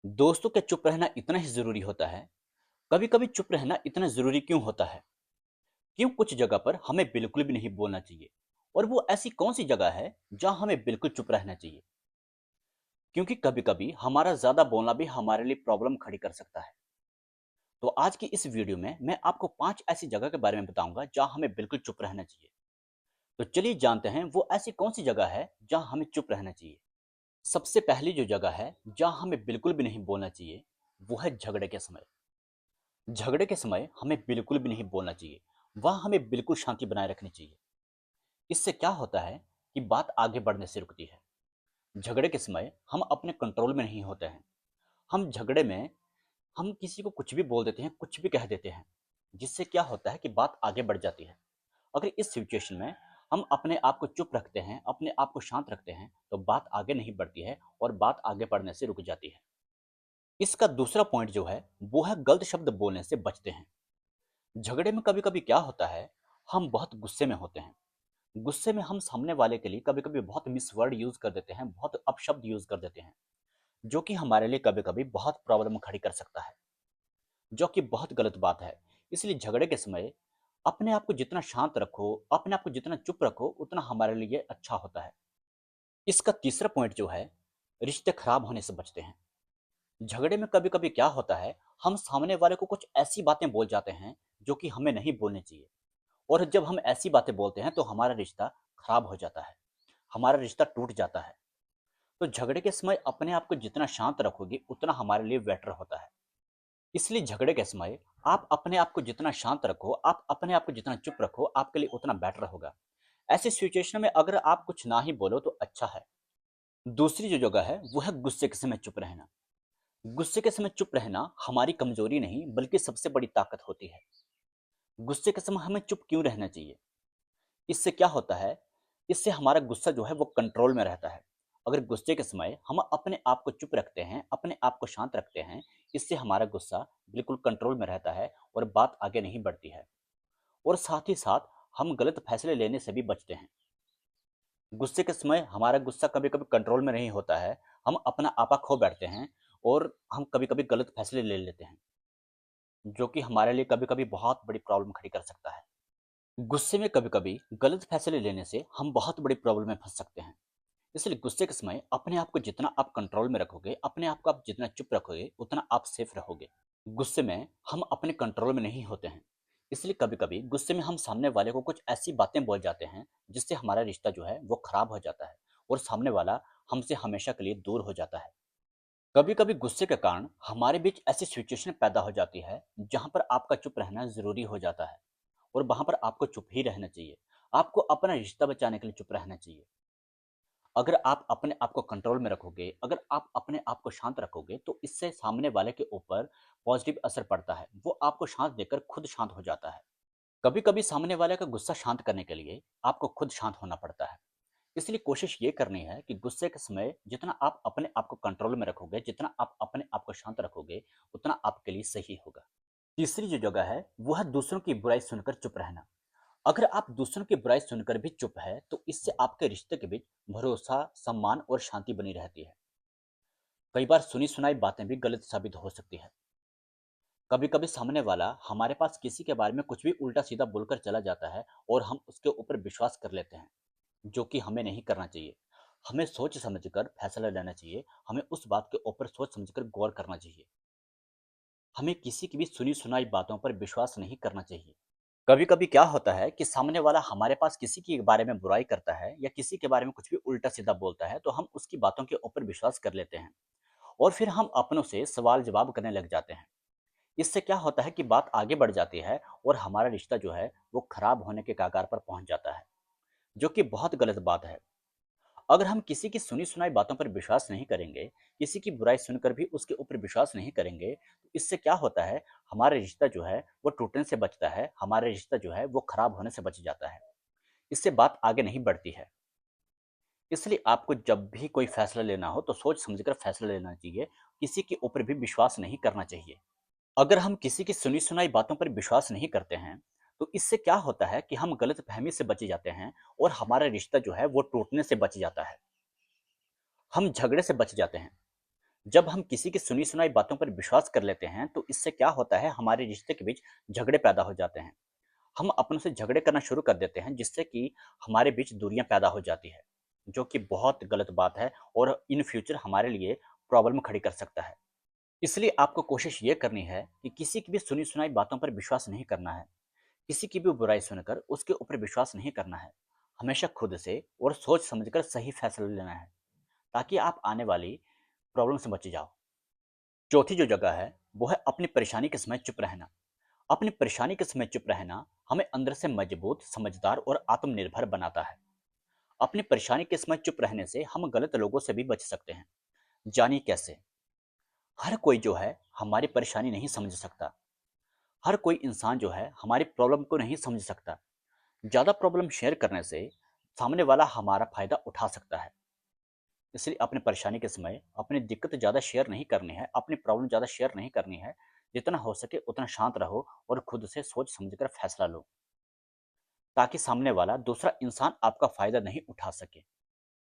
दोस्तों क्या चुप रहना इतना ही ज़रूरी होता है? कभी-कभी चुप रहना इतना ज़रूरी क्यों होता है? क्यों कुछ जगह पर हमें बिल्कुल भी नहीं बोलना चाहिए? और वो ऐसी कौन-सी जगह है जहाँ हमें बिल्कुल चुप रहना चाहिए? क्योंकि कभी-कभी हमारा ज़्यादा बोलना भी हमारे लिए प्रॉब्लम खड़ी कर सकता है। तो आज की इस वीडियो में मैं आपको 5 ऐसी जगह के बारे में बताऊँगा जहाँ हमें बिल्कुल चुप रहना चाहिए। तो चलिए जानते हैं वो ऐसी कौन-सी जगह है जहाँ हमें चुप रहना चाहिए। सबसे पहली जो जगह है जहाँ हमें बिल्कुल भी नहीं बोलना चाहिए, वो है झगड़े के समय। झगड़े के समय हमें बिल्कुल भी नहीं बोलना चाहिए। वहाँ हमें बिल्कुल शांति बनाए रखनी चाहिए। इससे क्या होता है कि बात आगे बढ़ने से रुकती है। झगड़े के समय हम अपने कंट्रोल में नहीं होते हैं। हम झगड़े में हम किसी को कुछ भी बोल देते हैं, कुछ भी कह देते हैं, जिससे क्या होता है कि बात आगे बढ़ जाती है। अगर इस सिचुएशन में हम अपने आप को चुप रखते हैं, अपने आप को शांत रखते हैं, तो बात आगे नहीं बढ़ती है और बात आगे बढ़ने से रुक जाती है। इसका दूसरा पॉइंट जो है, वो है गलत शब्द बोलने से बचते हैं। झगड़े में कभी-कभी क्या होता है, हम बहुत गुस्से में होते हैं। गुस्से में हम सामने वाले के लिए कभी-कभी बहुत मिस वर्ड यूज़ कर देते हैं, बहुत अपशब्द यूज़ कर देते हैं, जो कि हमारे लिए कभी-कभी बहुत प्रॉब्लम खड़ी कर सकता है, जो कि बहुत गलत बात है। इसलिए झगड़े के समय अपने आप को जितना शांत रखो, अपने आप को जितना चुप रखो, उतना हमारे लिए अच्छा होता है। इसका तीसरा पॉइंट जो है, रिश्ते खराब होने से बचते हैं। झगड़े में कभी-कभी क्या होता है, हम सामने वाले को कुछ ऐसी बातें बोल जाते हैं, जो कि हमें नहीं बोलनी चाहिए। और जब हम ऐसी बातें बोलते हैं तो हमारा रिश्ता खराब हो जाता है, हमारा रिश्ता टूट जाता है। तो झगड़े के समय अपने आप को जितना शांत रखोगे उतना हमारे लिए बेटर होता है। इसलिए झगड़े के समय आप अपने आप को जितना शांत रखो, आप अपने आप को जितना चुप रखो, आपके लिए उतना बेटर होगा। ऐसी सिचुएशन में अगर आप कुछ ना ही बोलो तो अच्छा है। दूसरी जो जगह है वो है गुस्से के समय चुप रहना। गुस्से के समय चुप रहना हमारी कमजोरी नहीं बल्कि सबसे बड़ी ताकत होती है। गुस्से के समय हमें चुप क्यों रहना चाहिए? इससे क्या होता है, इससे हमारा गुस्सा जो है वो कंट्रोल में रहता है। अगर गुस्से के समय हम अपने आप को चुप रखते हैं, अपने आप को शांत रखते हैं, इससे हमारा गुस्सा बिल्कुल कंट्रोल में रहता है और बात आगे नहीं बढ़ती है। और साथ ही साथ हम गलत फैसले लेने से भी बचते हैं। गुस्से के समय हमारा गुस्सा कभी-कभी कंट्रोल में नहीं होता है, हम अपना आपा खो बैठते हैं और हम कभी-कभी गलत फैसले ले लेते हैं, जो कि हमारे लिए कभी-कभी बहुत बड़ी प्रॉब्लम खड़ी कर सकता है। गुस्से में कभी-कभी गलत फैसले लेने से हम बहुत बड़ी प्रॉब्लम में फँस सकते हैं। इसलिए गुस्से के समय अपने आप को जितना आप कंट्रोल में रखोगे, अपने आप को आप जितना चुप रखोगे, उतना आप सेफ रहोगे। गुस्से में हम अपने कंट्रोल में नहीं होते हैं। इसलिए कभी-कभी गुस्से में हम सामने वाले को कुछ ऐसी बातें बोल जाते हैं, जिससे हमारा रिश्ता जो है वो खराब हो जाता है और सामने वाला हमसे हमेशा के लिए दूर हो जाता है। कभी-कभी गुस्से के कारण हमारे बीच ऐसी सिचुएशन पैदा हो जाती है, जहाँ पर आपका चुप रहना ज़रूरी हो जाता है और वहाँ पर आपको चुप ही रहना चाहिए। आपको अपना रिश्ता बचाने के लिए चुप रहना चाहिए। अगर आप अपने आप को कंट्रोल में रखोगे, अगर आप अपने आप को शांत रखोगे, तो इससे सामने वाले के ऊपर पॉजिटिव असर पड़ता है। वो आपको शांत देकर खुद शांत हो जाता है। कभी-कभी सामने वाले का गुस्सा शांत करने के लिए आपको खुद शांत होना पड़ता है। इसलिए कोशिश ये करनी है कि गुस्से के समय जितना आप अपने आप को कंट्रोल में रखोगे, जितना आप अपने आप को शांत रखोगे, उतना आपके लिए सही होगा। तीसरी जो जगह है, वो है दूसरों की बुराई सुनकर चुप रहना। अगर आप दूसरों की बुराई सुनकर भी चुप है, तो इससे आपके रिश्ते के बीच भरोसा, सम्मान और शांति बनी रहती है। कई बार सुनी-सुनाई बातें भी गलत साबित हो सकती है। कभी-कभी सामने वाला हमारे पास किसी के बारे में कुछ भी उल्टा-सीधा बोलकर चला जाता है और हम उसके ऊपर विश्वास कर लेते हैं, जो कि हमें नहीं करना चाहिए। हमें सोच समझकर फैसला लेना चाहिए, हमें उस बात के ऊपर सोच समझकर गौर करना चाहिए। हमें किसी की भी सुनी-सुनाई बातों पर विश्वास नहीं करना चाहिए। कभी-कभी क्या होता है कि सामने वाला हमारे पास किसी के बारे में बुराई करता है या किसी के बारे में कुछ भी उल्टा-सीधा बोलता है, तो हम उसकी बातों के ऊपर विश्वास कर लेते हैं और फिर हम अपनों से सवाल-जवाब करने लग जाते हैं। इससे क्या होता है कि बात आगे बढ़ जाती है और हमारा रिश्ता जो है, वो खराब होने के कगार पर पहुँच जाता है, जो कि बहुत गलत बात है। अगर हम किसी की सुनी-सुनाई बातों पर विश्वास नहीं करेंगे, किसी की बुराई सुनकर भी उसके ऊपर विश्वास नहीं करेंगे, तो इससे क्या होता है, हमारा रिश्ता जो है, वो टूटने से बचता है, हमारा रिश्ता जो है, वो खराब होने से बच जाता है। इससे बात आगे नहीं बढ़ती है। इसलिए आपको जब भी कोई फैसला लेना हो तो सोच समझकर फैसला लेना चाहिए, किसी के ऊपर भी विश्वास नहीं करना चाहिए। अगर हम किसी की सुनी-सुनाई बातों पर विश्वास नहीं करते हैं, तो इससे क्या होता है कि हम गलतफ़हमी से बच जाते हैं और हमारा रिश्ता जो है वो टूटने से बच जाता है। हम झगड़े से बच जाते हैं। जब हम किसी की सुनी सुनाई बातों पर विश्वास कर लेते हैं तो इससे क्या होता है, हमारे रिश्ते के बीच झगड़े पैदा हो जाते हैं। हम अपनों से झगड़े करना शुरू कर देते हैं जिससे कि हमारे बीच दूरियां पैदा हो जाती है, जो कि बहुत गलत बात है और इन फ्यूचर हमारे लिए प्रॉब्लम खड़ी कर सकता है। इसलिए आपको कोशिश ये करनी है कि किसी की भी सुनी सुनाई बातों पर विश्वास नहीं करना है। किसी की भी बुराई सुनकर उसके ऊपर विश्वास नहीं करना है। हमेशा खुद से और सोच समझकर सही फैसला लेना है, ताकि आप आने वाली प्रॉब्लम से बच जाओ। चौथी जो जगह है वो है अपनी परेशानी के समय चुप रहना। अपनी परेशानी के समय चुप रहना हमें अंदर से मजबूत, समझदार और आत्मनिर्भर बनाता है। अपनी परेशानी के समय चुप रहने से हम गलत लोगों से भी बच सकते हैं। जानिए कैसे। हर कोई जो है हमारी परेशानी नहीं समझ सकता। हर कोई इंसान जो है हमारी प्रॉब्लम को नहीं समझ सकता। ज्यादा प्रॉब्लम शेयर करने से सामने वाला हमारा फायदा उठा सकता है। इसलिए अपनी परेशानी के समय अपनी दिक्कत ज़्यादा शेयर नहीं करनी है, अपनी प्रॉब्लम ज़्यादा शेयर नहीं करनी है। जितना हो सके उतना शांत रहो और खुद से सोच समझकर फैसला लो, ताकि सामने वाला दूसरा इंसान आपका फ़ायदा नहीं उठा सके।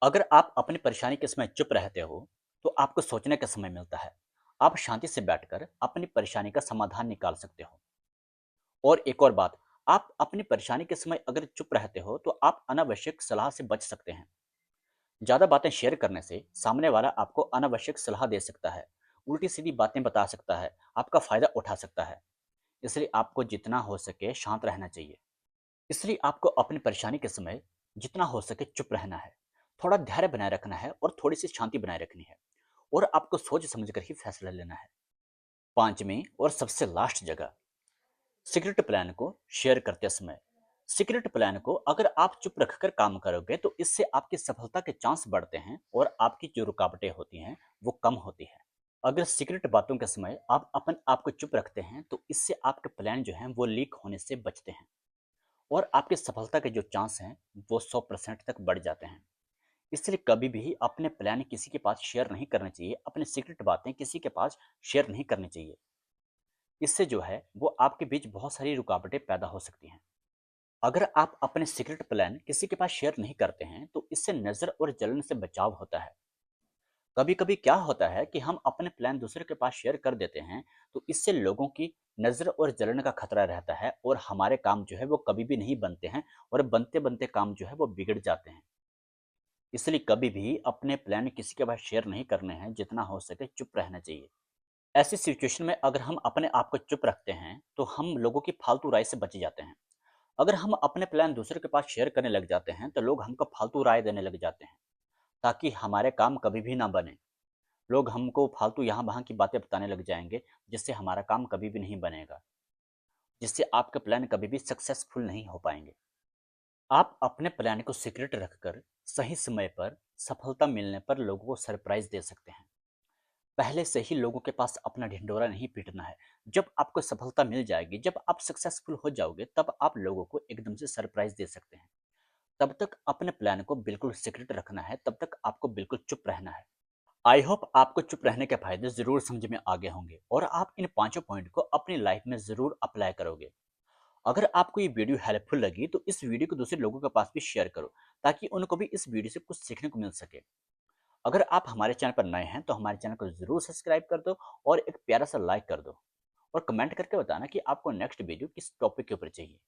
अगर आप अपनी परेशानी के समय चुप रहते हो, तो आपको सोचने का समय मिलता है। आप शांति से बैठकर अपनी परेशानी का समाधान निकाल सकते हो। और एक और बात, आप अपनी परेशानी के समय अगर चुप रहते हो, तो आप अनावश्यक सलाह से बच सकते हैं। ज़्यादा बातें शेयर करने से सामने वाला आपको अनावश्यक सलाह दे सकता है, उल्टी-सीधी बातें बता सकता है, आपका फ़ायदा उठा सकता है। इसलिए आपको जितना हो सके शांत रहना चाहिए। इसलिए आपको अपनी परेशानी के समय जितना हो सके चुप रहना है, थोड़ा धैर्य बनाए रखना है और थोड़ी-सी शांति बनाए रखनी है, और आपको सोच समझ कर ही फैसला लेना है। 5वीं और सबसे लास्ट जगह, सीक्रेट प्लान को शेयर करते समय। सीक्रेट प्लान को अगर आप चुप रखकर काम करोगे तो इससे आपकी सफलता के चांस बढ़ते हैं और आपकी जो रुकावटें होती हैं वो कम होती हैं। अगर सीक्रेट बातों के समय आप अपन आप को चुप रखते हैं तो इससे आपके प्लान जो हैं वो लीक होने से बचते हैं और आपकी सफलता के जो चांस हैं वो 100% तक बढ़ जाते हैं। इसलिए कभी भी अपने प्लान किसी के पास शेयर नहीं करने चाहिए, अपने सीक्रेट बातें किसी के पास शेयर नहीं करनी चाहिए। इससे जो है वो आपके बीच बहुत सारी रुकावटें पैदा हो सकती हैं। अगर आप अपने सीक्रेट प्लान किसी के पास शेयर नहीं करते हैं तो इससे नज़र और जलन से बचाव होता है। कभी कभी क्या होता है कि हम अपने प्लान दूसरे के पास शेयर कर देते हैं, तो इससे लोगों की नज़र और जलन का खतरा रहता है और हमारे काम जो है वो कभी भी नहीं बनते हैं और बनते बनते काम जो है वो बिगड़ जाते हैं। इसलिए कभी भी अपने प्लान किसी के पास शेयर नहीं करने हैं, जितना हो सके चुप रहना चाहिए। ऐसी सिचुएशन में अगर हम अपने आप को चुप रखते हैं तो हम लोगों की फालतू राय से बच जाते हैं। अगर हम अपने प्लान दूसरे के पास शेयर करने लग जाते हैं तो लोग हमको फालतू राय देने लग जाते हैं, ताकि हमारे काम कभी भी ना बने। लोग हमको फालतू यहाँ वहाँ की बातें बताने लग जाएंगे, जिससे हमारा काम कभी भी नहीं बनेगा, जिससे आपके प्लान कभी भी सक्सेसफुल नहीं हो पाएंगे। आप अपने प्लान को सीक्रेट रखकर सही समय पर सफलता मिलने पर लोगों को सरप्राइज दे सकते हैं। पहले से ही लोगों के पास अपना ढिंढोरा नहीं पीटना है। जब आपको सफलता मिल जाएगी, जब आप सक्सेसफुल हो जाओगे, तब आप लोगों को एकदम से सरप्राइज दे सकते हैं। तब तक अपने प्लान को बिल्कुल सीक्रेट रखना है, तब तक आपको बिल्कुल चुप रहना है। आई होप आपको चुप रहने के फायदे जरूर समझ में आ गए होंगे और आप इन पांचों पॉइंट को अपनी लाइफ में जरूर अप्लाई करोगे। अगर आपको ये वीडियो हेल्पफुल लगी तो इस वीडियो को दूसरे लोगों के पास भी शेयर करो, ताकि उनको भी इस वीडियो से कुछ सीखने को मिल सके। अगर आप हमारे चैनल पर नए हैं तो हमारे चैनल को जरूर सब्सक्राइब कर दो और एक प्यारा सा लाइक कर दो, और कमेंट करके बताना कि आपको नेक्स्ट वीडियो किस टॉपिक के ऊपर चाहिए।